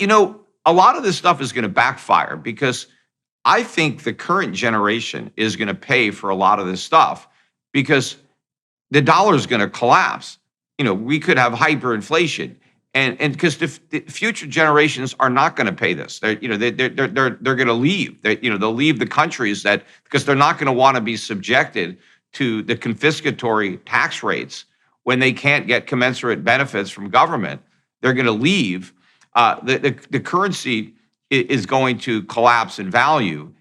A lot of this stuff is going to backfire because I think the current generation is going to pay for a lot of this stuff because the dollar is going to collapse. We could have hyperinflation, and because the future generations are not going to pay this. They're going to leave. They'll leave the countries because they're not going to want to be subjected to the confiscatory tax rates when they can't get commensurate benefits from government. They're going to leave. The currency is going to collapse in value.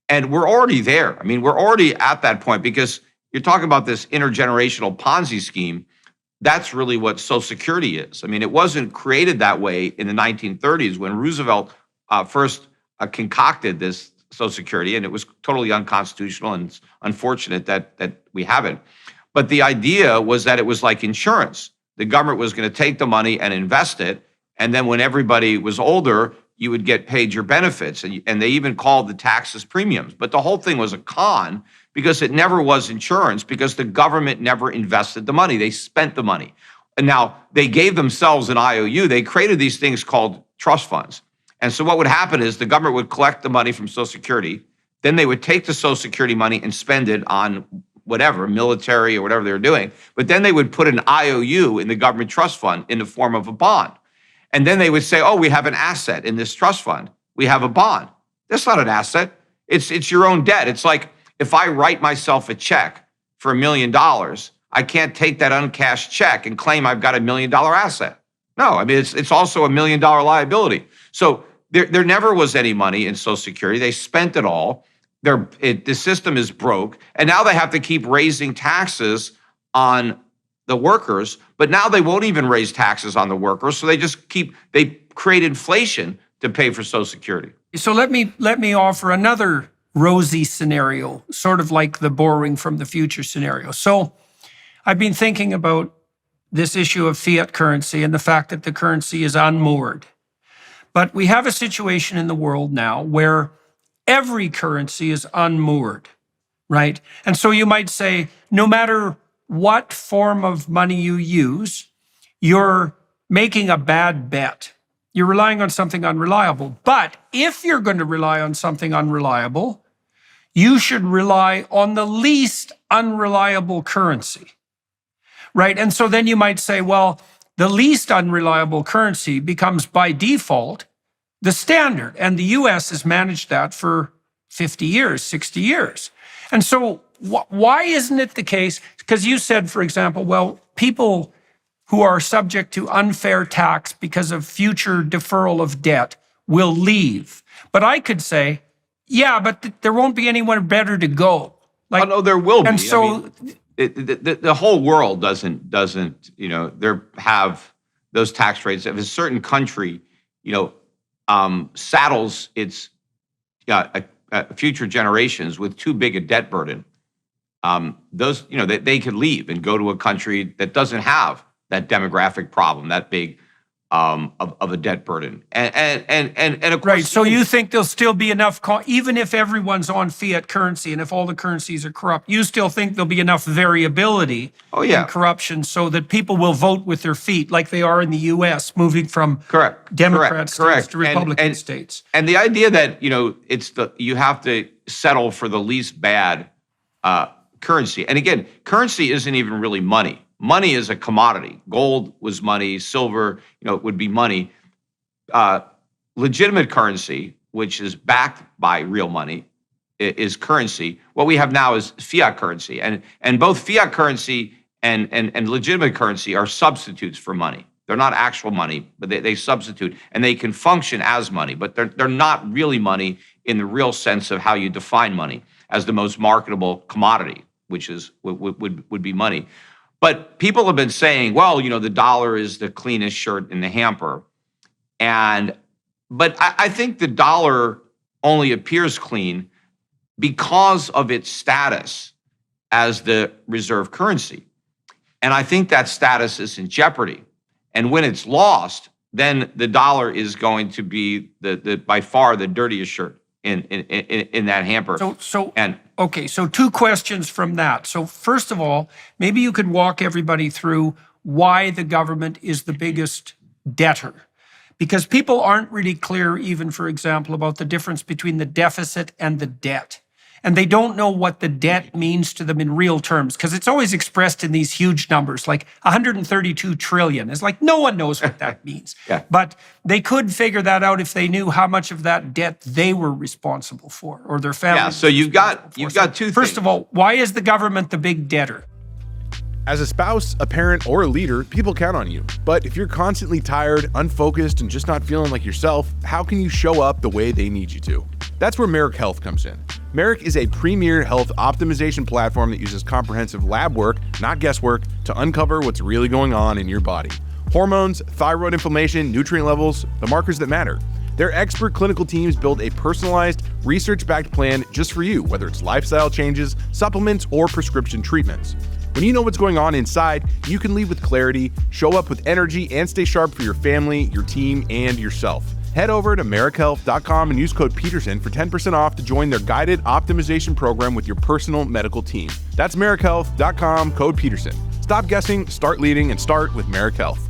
And we're already there. I mean, we're already at that point because you're talking about this intergenerational Ponzi scheme. That's really what Social Security is. I mean, it wasn't created that way in the 1930s when Roosevelt first concocted this Social Security, and it was totally unconstitutional, and it's unfortunate that we have it. But the idea was that it was like insurance. The government was going to take the money and invest it, and then when everybody was older, you would get paid your benefits. And they even called the taxes premiums. But the whole thing was a con because it never was insurance because the government never invested the money. They spent the money. And now they gave themselves an IOU. They created these things called trust funds. And so what would happen is the government would collect the money from Social Security. Then they would take the Social Security money and spend it on whatever, military or whatever they were doing. But then they would put an IOU in the government trust fund in the form of a bond. And then they would say, oh, we have an asset in this trust fund. We have a bond. That's not an asset. It's your own debt. It's like if I write myself a check for $1 million, I can't take that uncashed check and claim I've got $1 million asset. No, I mean, it's also $1 million liability. So there never was any money in Social Security. They spent it all. The system is broke. And now they have to keep raising taxes on the workers, but now they won't even raise taxes on the workers. So they create inflation to pay for Social Security. So let me offer another rosy scenario, sort of like the borrowing from the future scenario. So I've been thinking about this issue of fiat currency and the fact that the currency is unmoored. But we have a situation in the world now where every currency is unmoored, right? And so you might say, no matter what form of money you use, you're making a bad bet. You're relying on something unreliable. But if you're going to rely on something unreliable, you should rely on the least unreliable currency, right? And so then you might say, well, the least unreliable currency becomes by default the standard. And the US has managed that for 50 years, 60 years. And so why isn't it the case? Because you said, for example, well, people who are subject to unfair tax because of future deferral of debt will leave. But I could say, yeah, but there won't be anywhere better to go. Like, oh, no, there will be. And so the whole world doesn't there have those tax rates. If a certain country, saddles its future generations with too big a debt burden, they could leave and go to a country that doesn't have that demographic problem, that big of a debt burden. And of course, right. So you think there'll still be enough, even if everyone's on fiat currency and if all the currencies are corrupt, you still think there'll be enough variability in corruption so that people will vote with their feet like they are in the U.S., moving from Democrat states to Republican states. And the idea that, you have to settle for the least bad currency. And again, currency isn't even really money. Money is a commodity. Gold was money. Silver, would be money. Legitimate currency, which is backed by real money, is currency. What we have now is fiat currency. And both fiat currency and legitimate currency are substitutes for money. They're not actual money, but they substitute. And they can function as money, but they're not really money in the real sense of how you define money as the most marketable commodity, which is would be money. But people have been saying, well, the dollar is the cleanest shirt in the hamper. But I think the dollar only appears clean because of its status as the reserve currency. And I think that status is in jeopardy. And when it's lost, then the dollar is going to be the by far the dirtiest shirt in that hamper. Okay, so two questions from that. So first of all, maybe you could walk everybody through why the government is the biggest debtor. because people aren't really clear, even for example, about the difference between the deficit and the debt. And they don't know what the debt means to them in real terms, because it's always expressed in these huge numbers, like 132 trillion. It's like no one knows what that means. Yeah. But they could figure that out if they knew how much of that debt they were responsible for, or their family. Yeah, so you've got two things. First of all, why is the government the big debtor? As a spouse, a parent, or a leader, people count on you. But if you're constantly tired, unfocused, and just not feeling like yourself, how can you show up the way they need you to? That's where Merrick Health comes in. Merrick is a premier health optimization platform that uses comprehensive lab work, not guesswork, to uncover what's really going on in your body. Hormones, thyroid inflammation, nutrient levels, the markers that matter. Their expert clinical teams build a personalized, research-backed plan just for you, whether it's lifestyle changes, supplements, or prescription treatments. When you know what's going on inside, you can lead with clarity, show up with energy, and stay sharp for your family, your team, and yourself. Head over to merrickhealth.com and use code Peterson for 10% off to join their guided optimization program with your personal medical team. That's merrickhealth.com, code Peterson. Stop guessing, start leading, and start with Merrick Health.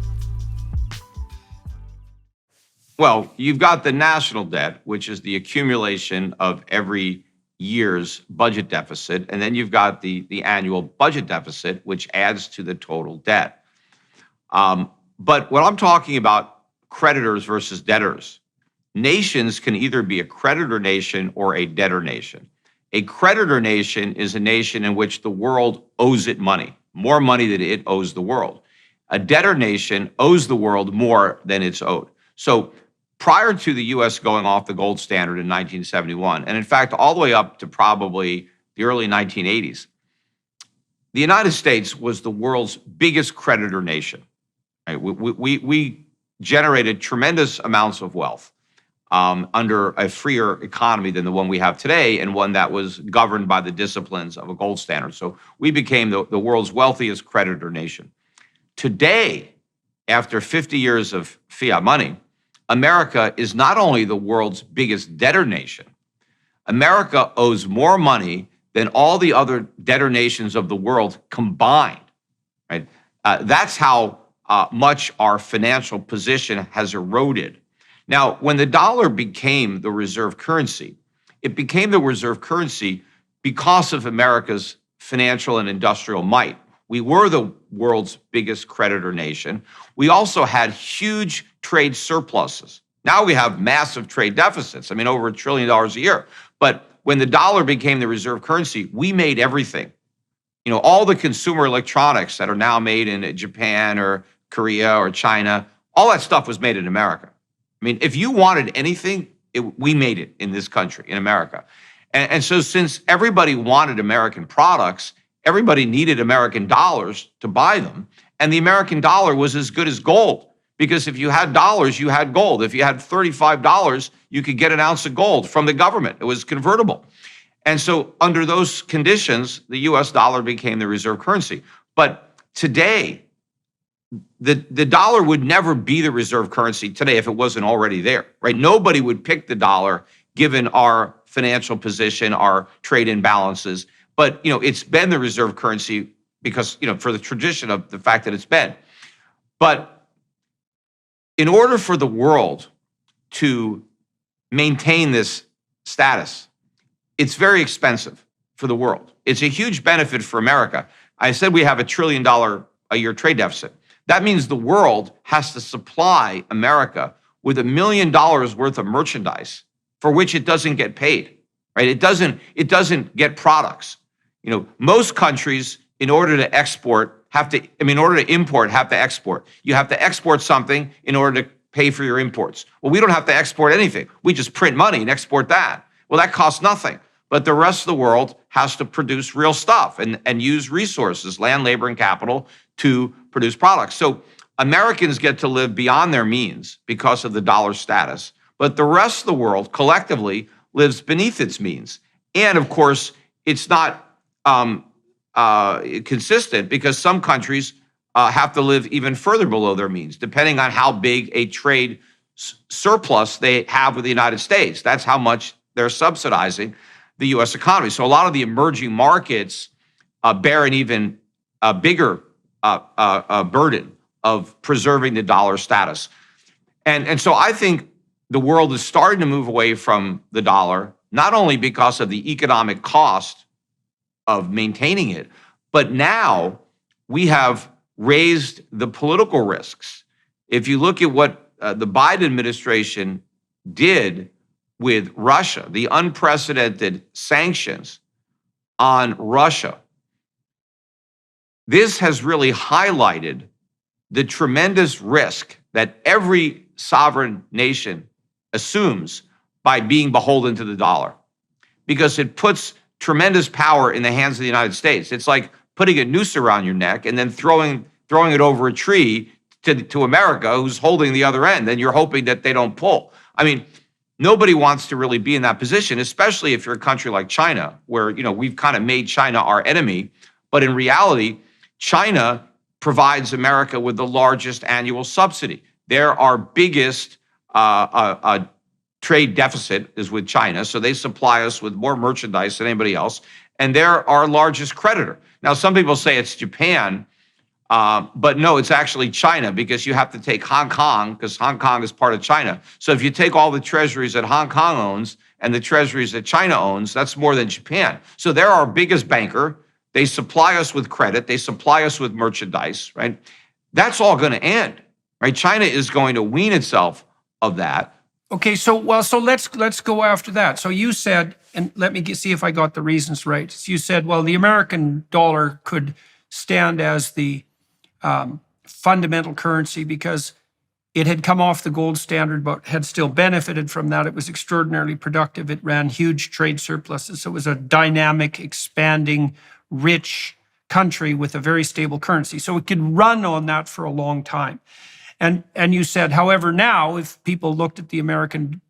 Well, you've got the national debt, which is the accumulation of every year's budget deficit, and then you've got the annual budget deficit, which adds to the total debt. But what I'm talking about, creditors versus debtors. Nations can either be a creditor nation or a debtor nation. A creditor nation is a nation in which the world owes it money, more money than it owes the world. A debtor nation owes the world more than it's owed. So prior to the U.S. going off the gold standard in 1971, and in fact, all the way up to probably the early 1980s, the United States was the world's biggest creditor nation. Right? We generated tremendous amounts of wealth under a freer economy than the one we have today, and one that was governed by the disciplines of a gold standard. So we became the world's wealthiest creditor nation. Today, after 50 years of fiat money, America is not only the world's biggest debtor nation, America owes more money than all the other debtor nations of the world combined. Right? That's how much our financial position has eroded. Now, when the dollar became the reserve currency, it became the reserve currency because of America's financial and industrial might. We were the world's biggest creditor nation. We also had huge trade surpluses. Now we have massive trade deficits. I mean, over $1 trillion a year. But when the dollar became the reserve currency, we made everything. You know, all the consumer electronics that are now made in Japan or Korea or China, all that stuff was made in America. I mean, if you wanted anything, we made it in this country, in America. And so since everybody wanted American products, everybody needed American dollars to buy them. And the American dollar was as good as gold, because if you had dollars, you had gold. If you had $35, you could get an ounce of gold from the government. It was convertible. And so under those conditions, the US dollar became the reserve currency. But today, the dollar would never be the reserve currency today if it wasn't already there, right? Nobody would pick the dollar given our financial position, our trade imbalances. But, you know, it's been the reserve currency because, you know, for the tradition of the fact that it's been. But in order for the world to maintain this status, it's very expensive for the world. It's a huge benefit for America. I said we have $1 trillion a year trade deficit. That means the world has to supply America with $1 million worth of merchandise for which it doesn't get paid, right? It doesn't get products. You know, most countries, in order to export, in order to import, have to export. You have to export something in order to pay for your imports. Well, we don't have to export anything. We just print money and export that. Well, that costs nothing. But the rest of the world has to produce real stuff and use resources, land, labor, and capital to produce products. So Americans get to live beyond their means because of the dollar status. But the rest of the world collectively lives beneath its means. And of course, it's not consistent because some countries have to live even further below their means, depending on how big a trade surplus they have with the United States. That's how much they're subsidizing the U.S. economy. So a lot of the emerging markets bear an even bigger burden of preserving the dollar status. And so I think the world is starting to move away from the dollar, not only because of the economic cost of maintaining it, but now we have raised the political risks. If you look at what the Biden administration did with Russia, the unprecedented sanctions on Russia, this has really highlighted the tremendous risk that every sovereign nation assumes by being beholden to the dollar, because it puts tremendous power in the hands of the United States. It's like putting a noose around your neck and then throwing it over a tree to America, who's holding the other end, and you're hoping that they don't pull. I mean, nobody wants to really be in that position, especially if you're a country like China, where we've kind of made China our enemy. But in reality, China provides America with the largest annual subsidy. They're our biggest trade deficit is with China, so they supply us with more merchandise than anybody else, and they're our largest creditor. Now, some people say it's Japan, but no, it's actually China, because you have to take Hong Kong, because Hong Kong is part of China. So if you take all the treasuries that Hong Kong owns and the treasuries that China owns, that's more than Japan. So they're our biggest banker. They supply us with credit. They supply us with merchandise, right? That's all going to end, right? China is going to wean itself of that. Okay, so let's go after that. So you said, and let me see if I got the reasons right. So you said, well, the American dollar could stand as the fundamental currency because it had come off the gold standard, but had still benefited from that. It was extraordinarily productive. It ran huge trade surpluses. So it was a dynamic, expanding, rich country with a very stable currency. So it could run on that for a long time. And you said, however, now, if people looked at the American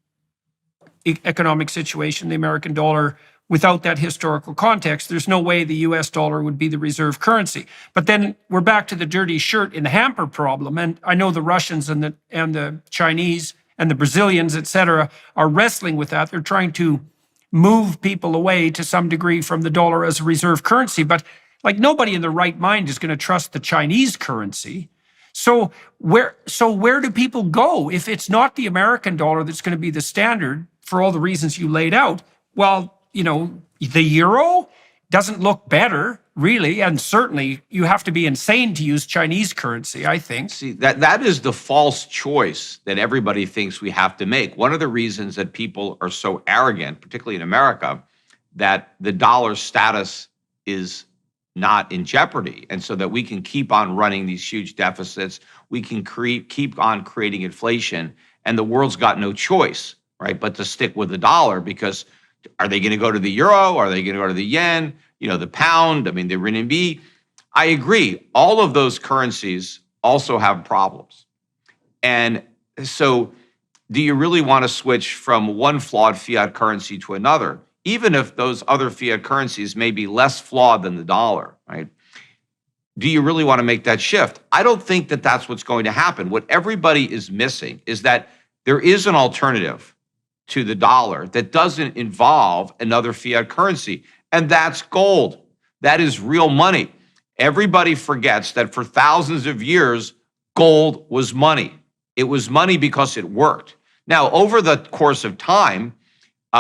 economic situation, the American dollar, without that historical context, there's no way the US dollar would be the reserve currency. But then we're back to the dirty shirt in the hamper problem. And I know the Russians and the Chinese and the Brazilians, et cetera, are wrestling with that. They're trying to move people away to some degree from the dollar as a reserve currency. But like, nobody in their right mind is going to trust the Chinese currency. So where do people go if it's not the American dollar that's going to be the standard for all the reasons you laid out? Well, the euro doesn't look better, really, and certainly you have to be insane to use Chinese currency, I think. See, that is the false choice that everybody thinks we have to make. One of the reasons that people are so arrogant, particularly in America, that the dollar status is not in jeopardy, and so that we can keep on running these huge deficits, we can keep on creating inflation, and the world's got no choice, right, but to stick with the dollar, because are they going to go to the euro? Are they going to go to the yen? The pound? I mean, the renminbi? I agree. All of those currencies also have problems. And so do you really want to switch from one flawed fiat currency to another, even if those other fiat currencies may be less flawed than the dollar, right? Do you really want to make that shift? I don't think that that's what's going to happen. What everybody is missing is that there is an alternative to the dollar that doesn't involve another fiat currency, and that's gold. That is real money. Everybody forgets that for thousands of years, gold was money. It was money because it worked. Now, over the course of time,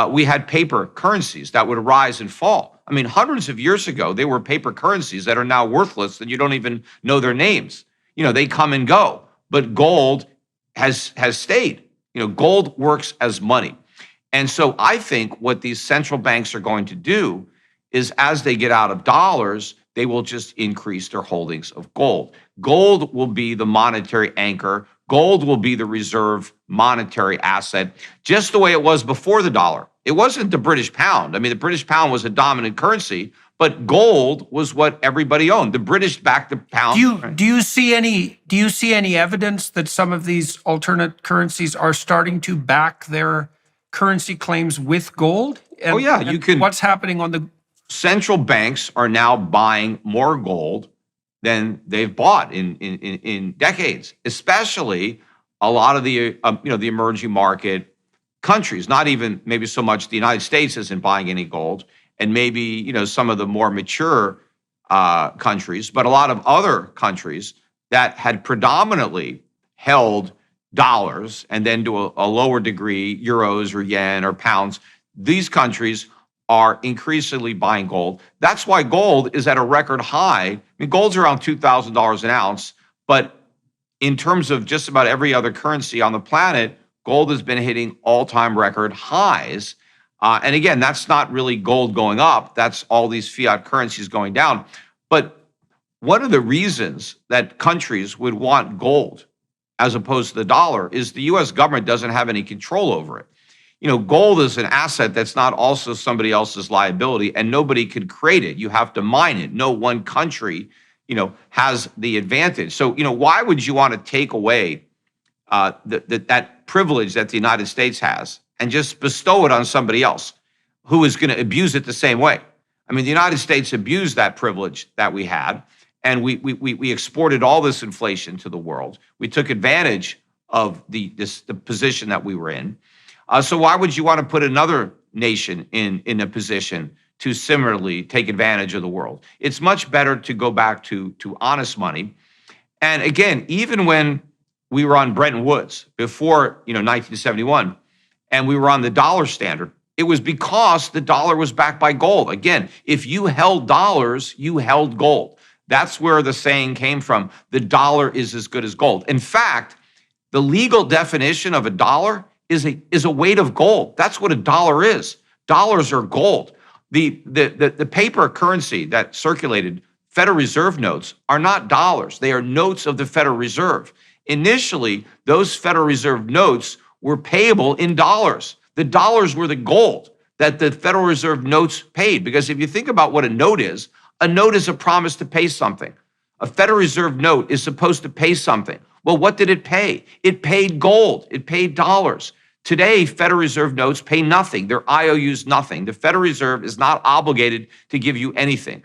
we had paper currencies that would rise and fall. I mean, hundreds of years ago, they were paper currencies that are now worthless and you don't even know their names. They come and go, but gold has stayed. Gold works as money. And so I think what these central banks are going to do is, as they get out of dollars, they will just increase their holdings of gold. Gold will be the monetary anchor. Gold will be the reserve monetary asset, just the way it was before the dollar. It wasn't the British pound. I mean, the British pound was a dominant currency, but gold was what everybody owned. The British backed the pound. Do you see any evidence that some of these alternate currencies are starting to back their currency claims with gold? And, you can. What's happening on the central banks are now buying more gold than they've bought in decades, especially a lot of the the emerging market countries. Not even maybe so much the United States isn't buying any gold, and maybe some of the more mature countries, but a lot of other countries that had predominantly held dollars, and then to a lower degree, euros or yen or pounds, these countries are increasingly buying gold. That's why gold is at a record high. I mean, gold's around $2,000 an ounce, but in terms of just about every other currency on the planet, gold has been hitting all-time record highs. And again, that's not really gold going up. That's all these fiat currencies going down. But one of the reasons that countries would want gold as opposed to the dollar is the US government doesn't have any control over it. Gold is an asset that's not also somebody else's liability, and nobody could create it. You have to mine it. No one country, has the advantage. So, why would you want to take away that privilege that the United States has and just bestow it on somebody else who is going to abuse it the same way? I mean, the United States abused that privilege that we had, and we exported all this inflation to the world. We took advantage of the position that we were in. So why would you want to put another nation in a position to similarly take advantage of the world? It's much better to go back to honest money. And again, even when we were on Bretton Woods before 1971, and we were on the dollar standard, it was because the dollar was backed by gold. Again, if you held dollars, you held gold. That's where the saying came from. The dollar is as good as gold. In fact, the legal definition of a dollar is a weight of gold. That's what a dollar is. Dollars are gold. The paper currency that circulated, Federal Reserve notes, are not dollars. They are notes of the Federal Reserve. Initially, those Federal Reserve notes were payable in dollars. The dollars were the gold that the Federal Reserve notes paid. Because if you think about what a note is a promise to pay something. A Federal Reserve note is supposed to pay something. Well, what did it pay? It paid gold. It paid dollars. Today, Federal Reserve notes pay nothing. Their IOUs nothing. The Federal Reserve is not obligated to give you anything.